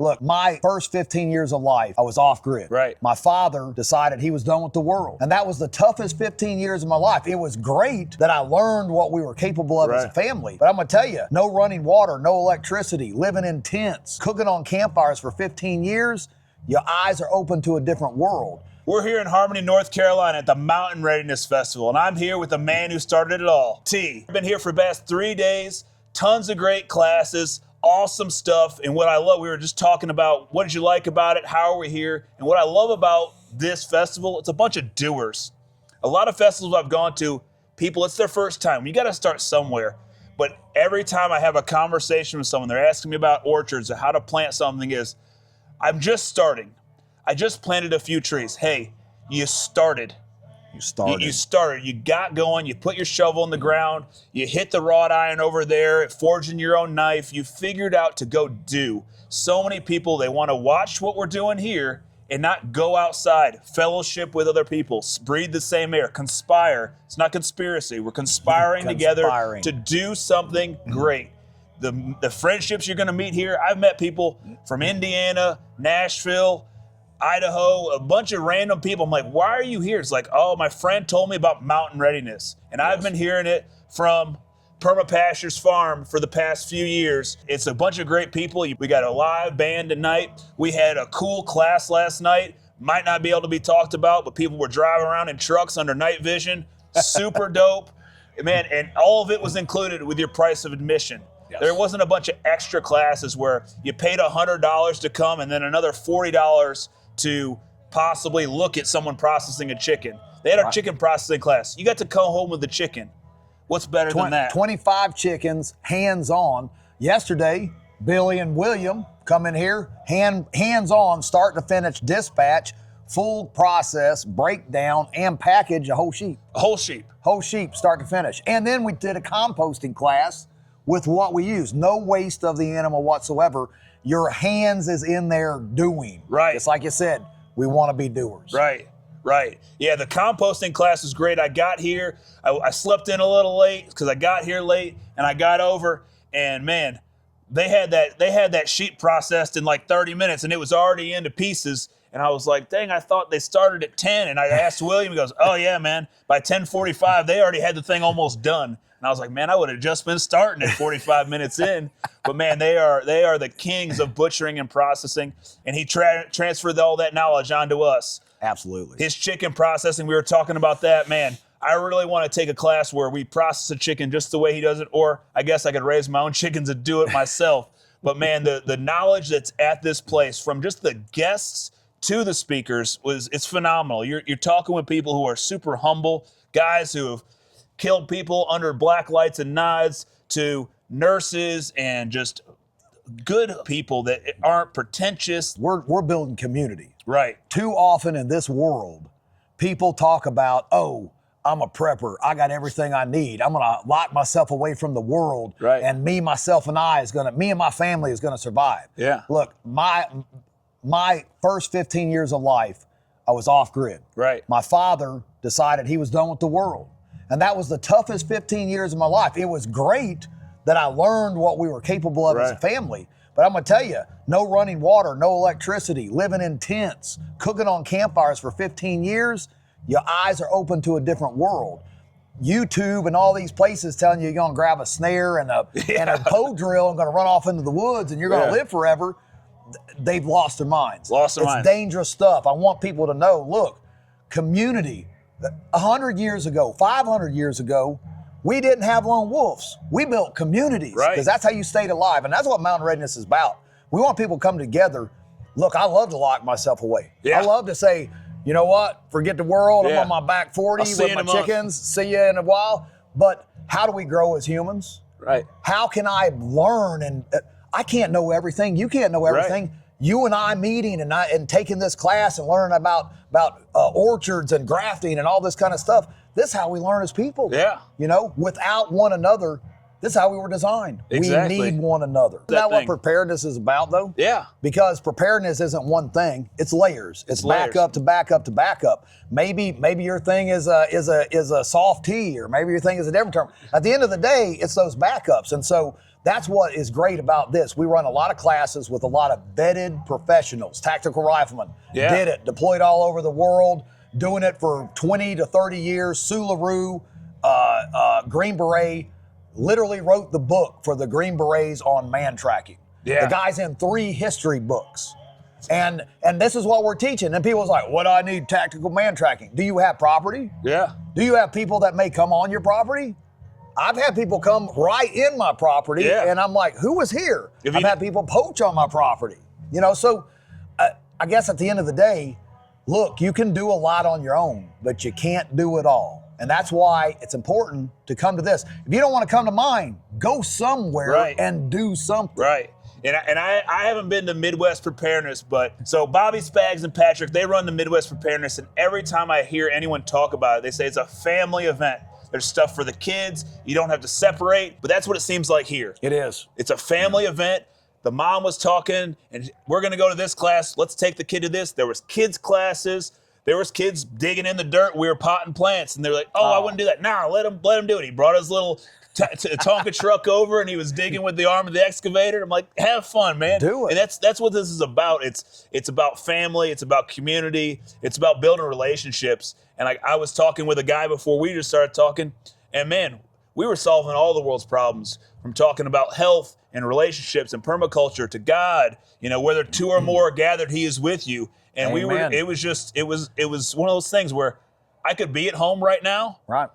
Look, my first 15 years of life, I was off grid. Right. My father decided he was done with the world. And that was the toughest 15 years of my life. It was great that I learned what we were capable of as a family. But I'm going to tell you, no running water, no electricity, living in tents, cooking on campfires for 15 years, your eyes are open to a different world. We're here in Harmony, North Carolina at the Mountain Readiness Festival, and I'm here with the man who started it all, T. I've been here for the past 3 days, tons of great classes, awesome stuff, and what I love, we were just talking about what did you like about it, how are we here, and what I love about this festival, it's a bunch of doers. A lot of festivals I've gone to, people, it's their first time. You got to start somewhere. But every time I have a conversation with someone, they're asking me about orchards or how to plant something is, I'm just starting. I just planted a few trees. Hey, you started. You started. You started. You got going. You put your shovel in the ground. You hit the wrought iron over there, forging your own knife. You figured out to go do. So many people, they want to watch what we're doing here and not go outside, fellowship with other people, breathe the same air, conspire. It's not conspiracy. We're conspiring together to do something great. The friendships you're going to meet here, I've met people from Indiana, Nashville, Idaho, a bunch of random people. I'm like, why are you here? It's like, oh, my friend told me about Mountain Readiness. And I've been hearing it from Permapastures Farm for the past few years. It's a bunch of great people. We got a live band tonight. We had a cool class last night. Might not be able to be talked about, but people were driving around in trucks under night vision. Super dope. Man, and all of it was included with your price of admission. Yes. There wasn't a bunch of extra classes where you paid $100 to come and then another $40 to possibly look at someone processing a chicken. They had our chicken processing class. You got to come home with the chicken. What's better than that? 25 chickens, hands-on. Yesterday, Billy and William come in here, hands-on, start to finish dispatch, full process, breakdown, and package a whole sheep. A whole sheep. Whole sheep, start to finish. And then we did a composting class with what we use. No waste of the animal whatsoever. Your hands is in there doing. Right. It's like you said, we want to be doers. Right. Yeah, the composting class was great. I got here, I slept in a little late because I got here late and I got over and man, they had that sheep processed in like 30 minutes and it was already into pieces. And I was like, dang, I thought they started at 10. And I asked William, he goes, oh yeah, man, by 10:45, they already had the thing almost done. And I was like, man, I would have just been starting at 45 minutes in. But man, they are the kings of butchering and processing. And he transferred all that knowledge onto us. Absolutely. His chicken processing, we were talking about that. Man, I really want to take a class where we process a chicken just the way he does it. Or I guess I could raise my own chickens and do it myself. But man, the knowledge that's at this place from just the guests to the speakers it's phenomenal. You're talking with people who are super humble, guys who have killed people under black lights and knives, to nurses and just good people that aren't pretentious. We're building community. Right. Too often in this world, people talk about, oh, I'm a prepper. I got everything I need. I'm going to lock myself away from the world. Right. And me and my family is going to survive. Yeah. Look, my first 15 years of life, I was off grid. Right. My father decided he was done with the world. And that was the toughest 15 years of my life. It was great that I learned what we were capable of as a family. But I'm going to tell you, no running water, no electricity, living in tents, cooking on campfires for 15 years, your eyes are open to a different world. YouTube and all these places telling you're going to grab a snare and a bow drill and going to run off into the woods and you're going to live forever. They've lost their minds. It's dangerous stuff. I want people to know, look, community. 100 years ago, 500 years ago, we didn't have lone wolves. We built communities because that's how you stayed alive. And that's what Mountain Readiness is about. We want people to come together. Look, I love to lock myself away. Yeah. I love to say, you know what? Forget the world. I'm on my back 40 with my chickens. See you in a while. But how do we grow as humans? Right. How can I learn? And I can't know everything. You can't know everything. Right. You and I meeting and taking this class and learning about orchards and grafting and all this kind of stuff. This is how we learn as people. Yeah. You know, without one another, this is how we were designed. Exactly. We need one another. Isn't that what preparedness is about, though? Yeah. Because preparedness isn't one thing; it's layers. It's back up to back up to back up. Maybe your thing is a soft tea, or maybe your thing is a different term. At the end of the day, it's those backups. And so that's what is great about this. We run a lot of classes with a lot of vetted professionals, tactical riflemen, did it, deployed all over the world, doing it for 20 to 30 years, Sularoo, Green Beret, literally wrote the book for the Green Berets on man tracking. Yeah. The guy's in 3 history books. And this is what we're teaching. And people's like, what do I need tactical man tracking? Do you have property? Yeah. Do you have people that may come on your property? I've had people come right in my property, and I'm like, who was here? I've had people poach on my property. You know, so I guess at the end of the day, look, you can do a lot on your own, but you can't do it all. And that's why it's important to come to this. If you don't want to come to mine, go somewhere and do something. Right. And I haven't been to Midwest Preparedness, but so Bobby Spags and Patrick, they run the Midwest Preparedness, and every time I hear anyone talk about it, they say it's a family event. There's stuff for the kids. You don't have to separate, but that's what it seems like here. It is. It's a family event. The mom was talking, and we're going to go to this class. Let's take the kid to this. There was kids classes. There was kids digging in the dirt. We were potting plants, and they're like, "Oh, I wouldn't do that." Nah, let him do it. He brought his little Tonka truck over, and he was digging with the arm of the excavator. I'm like, have fun, man. Do it. And that's what this is about. It's about family. It's about community. It's about building relationships. And I was talking with a guy before we just started talking, and man, we were solving all the world's problems, from talking about health and relationships and permaculture to God. You know, whether 2 or more are gathered, He is with you. And Amen. it was one of those things where I could be at home right now, right,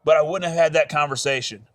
but I wouldn't have had that conversation.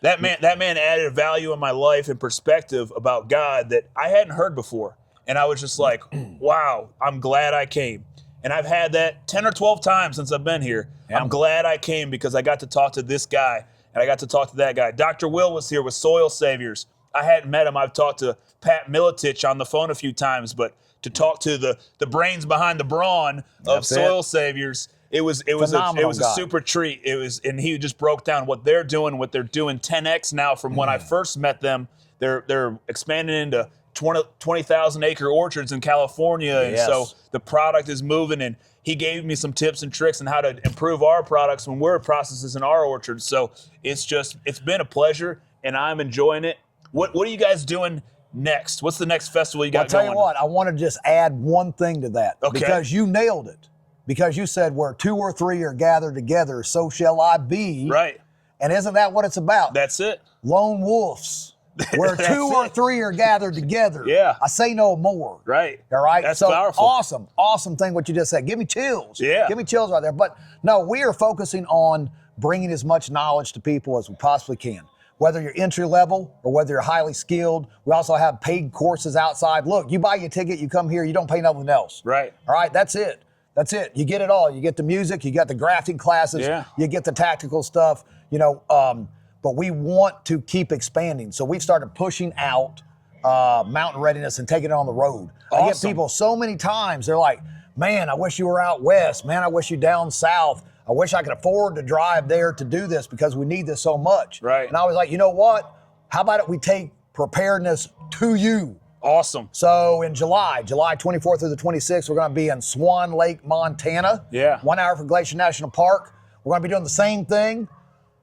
That man added value in my life and perspective about God that I hadn't heard before. And I was just like, wow, I'm glad I came. And I've had that 10 or 12 times since I've been here. Yeah. I'm glad I came because I got to talk to this guy and I got to talk to that guy. Dr. Will was here with Soil Saviors. I hadn't met him. I've talked to Pat Militich on the phone a few times, but to talk to the brains behind the brawn of Soil Saviors, it was a super treat. And he just broke down what they're doing 10x now from when I first met them. They're expanding into 20,000 acre orchards in California. And so the product is moving, and he gave me some tips and tricks on how to improve our products when we're processes in our orchards. So it's been a pleasure, and I'm enjoying it. What are you guys doing next? What's the next festival you got going? I'll tell you what, I want to just add one thing to that. Okay. Because you nailed it. Because you said where 2 or 3 are gathered together, so shall I be. Right. And isn't that what it's about? That's it. Lone wolves. Where 2 or 3 are gathered together. Yeah. I say no more. Right. All right. That's so powerful. Awesome thing what you just said. Give me chills. Yeah. Give me chills right there. But no, we are focusing on bringing as much knowledge to people as we possibly can. Whether you're entry level or whether you're highly skilled, we also have paid courses outside. Look, you buy your ticket, you come here, you don't pay nothing else. Right. All right, that's it. That's it. You get it all. You get the music, you get the grafting classes, you get the tactical stuff, but we want to keep expanding. So we've started pushing out mountain readiness and taking it on the road. Awesome. I get people so many times, they're like, man, I wish you were out west. Man, I wish you down south. I wish I could afford to drive there to do this because we need this so much. Right. And I was like, you know what? How about it we take preparedness to you? Awesome. So in July 24th through the 26th, we're going to be in Swan Lake, Montana. Yeah. 1 hour from Glacier National Park. We're going to be doing the same thing.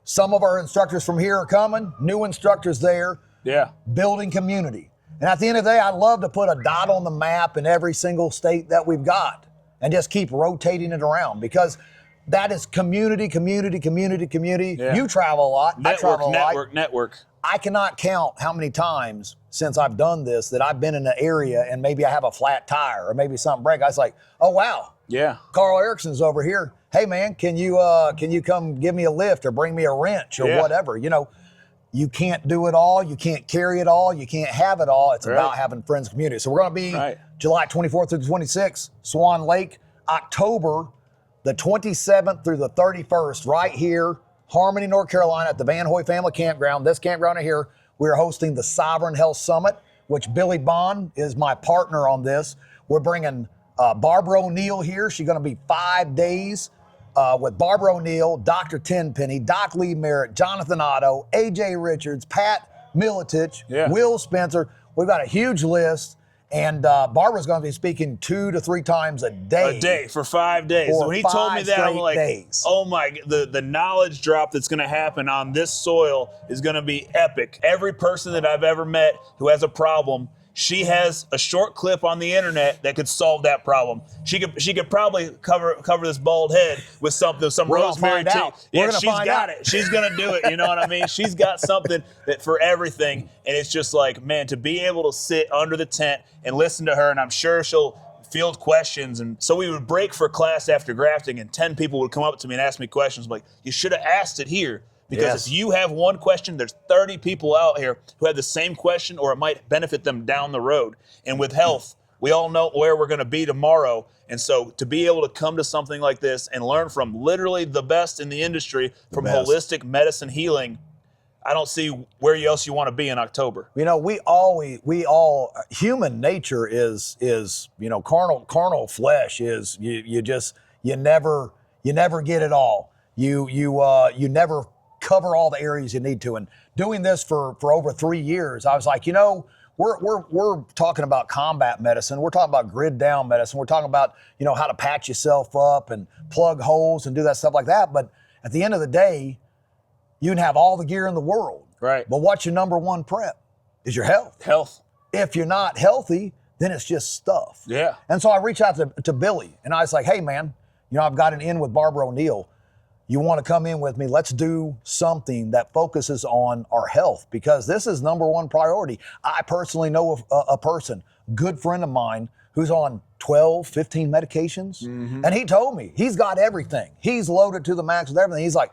Some of our instructors from here are coming, new instructors there. Yeah. Building community. And at the end of the day, I'd love to put a dot on the map in every single state that we've got and just keep rotating it around because that is community. Yeah. You travel a lot. I travel a lot. Network. I cannot count how many times since I've done this that I've been in an area and maybe I have a flat tire or maybe something break. I was like, oh, wow. Yeah. Carl Erickson's over here. Hey, man, can you come give me a lift or bring me a wrench or whatever? You can't do it all. You can't carry it all. You can't have it all. It's about having friends and community. So we're going to be July 24th through the 26th, Swan Lake, October the 27th through the 31st, right here, Harmony, North Carolina, at the Van Hoy Family Campground. This campground right here, we're hosting the Sovereign Health Summit, which Billy Bond is my partner on this. We're bringing Barbara O'Neill here. She's going to be 5 days with Barbara O'Neill, Dr. Tenpenny, Doc Lee Merritt, Jonathan Otto, AJ Richards, Pat Militich, Will Spencer. We've got a huge list. And Barbara's going to be speaking 2 to 3 times a day. A day for 5 days. For So when he told me 5 that, I'm straight like, days. oh my, the knowledge drop that's going to happen on this soil is going to be epic. Every person that I've ever met who has a problem, she has a short clip on the internet that could solve that problem. She could probably cover this bald head with some rosemary tea. Yeah, she's got it. She's gonna do it. You know what I mean? She's got something that for everything. And it's just like, man, to be able to sit under the tent and listen to her, and I'm sure she'll field questions. And so we would break for class after grafting, and 10 people would come up to me and ask me questions. I'm like, you should have asked it here. Because if you have one question, there's 30 people out here who have the same question, or it might benefit them down the road. And with health, we all know where we're going to be tomorrow. And so to be able to come to something like this and learn from literally the best in the industry, from holistic medicine healing, I don't see where else you want to be in October. You know, we all, human nature is, you know, carnal flesh is, you never get it all. You never cover all the areas you need to. And doing this for over 3 years, I was like, you know, we're talking about combat medicine. We're talking about grid down medicine. We're talking about, you know, how to patch yourself up and plug holes and do that stuff like that. But at the end of the day, you can have all the gear in the world. Right. But what's your number one prep? Is your health. Health. If you're not healthy, then it's just stuff. Yeah. And so I reached out to Billy, and I was like, hey, man, you know, I've got an in with Barbara O'Neill. You want to come in with me? Let's do something that focuses on our health, because this is number one priority. I personally know a person, good friend of mine, who's on 12, 15 medications. Mm-hmm. And he told me he's got everything. He's loaded to the max with everything. He's like,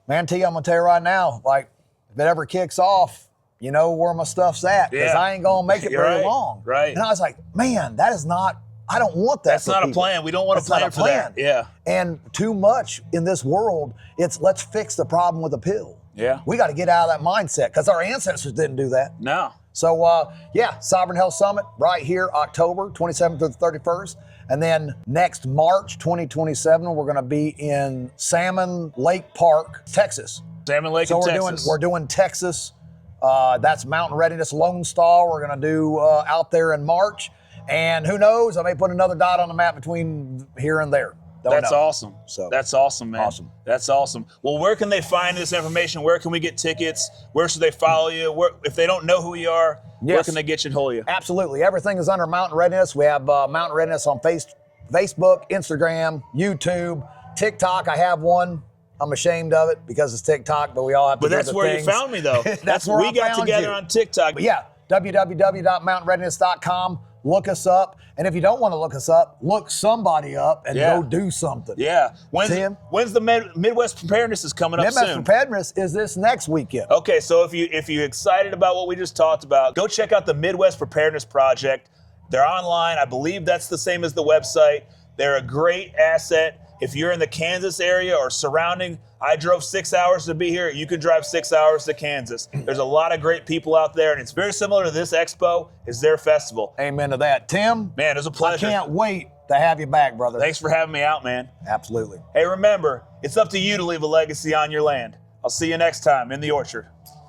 man, T, I'm going to tell you right now, like, if it ever kicks off, you know where my stuff's at, because I ain't going to make it very long. Right. And I was like, man, that is not, I don't want that. That's not a plan. We don't want to plan for that. Yeah. And too much in this world, it's let's fix the problem with a pill. Yeah. We got to get out of that mindset, because our ancestors didn't do that. No. So, Sovereign Health Summit right here, October 27th to the 31st. And then next March 2027, we're going to be in Salmon Lake Park, Texas. Salmon Lake in Texas. We're doing Texas. That's Mountain Readiness Lone Star. We're going to do out there in March. And who knows, I may put another dot on the map between here and there. That's awesome. So that's awesome, man. Awesome. That's awesome. Well, where can they find this information? Where can we get tickets? Where should they follow you? If they don't know who you are, where can they get you and hold you? Absolutely. Everything is under Mountain Readiness. We have Mountain Readiness on Facebook, Instagram, YouTube, TikTok. I have one. I'm ashamed of it because it's TikTok, but we all have to do the things. But that's where you found me, though. That's where we got together on TikTok. But yeah, www.mountainreadiness.com. Look us up. And if you don't want to look us up, look somebody up and go do something. Yeah. When's the Midwest Preparedness is coming up soon? Midwest Preparedness is this next weekend. Okay, so if you're excited about what we just talked about, go check out the Midwest Preparedness Project. They're online. I believe that's the same as the website. They're a great asset. If you're in the Kansas area or surrounding, I drove 6 hours to be here. You can drive 6 hours to Kansas. There's a lot of great people out there, and it's very similar to this expo. It's their festival. Amen to that. Tim, man, it was a pleasure. I can't wait to have you back, brother. Thanks for having me out, man. Absolutely. Hey, remember, it's up to you to leave a legacy on your land. I'll see you next time in the orchard.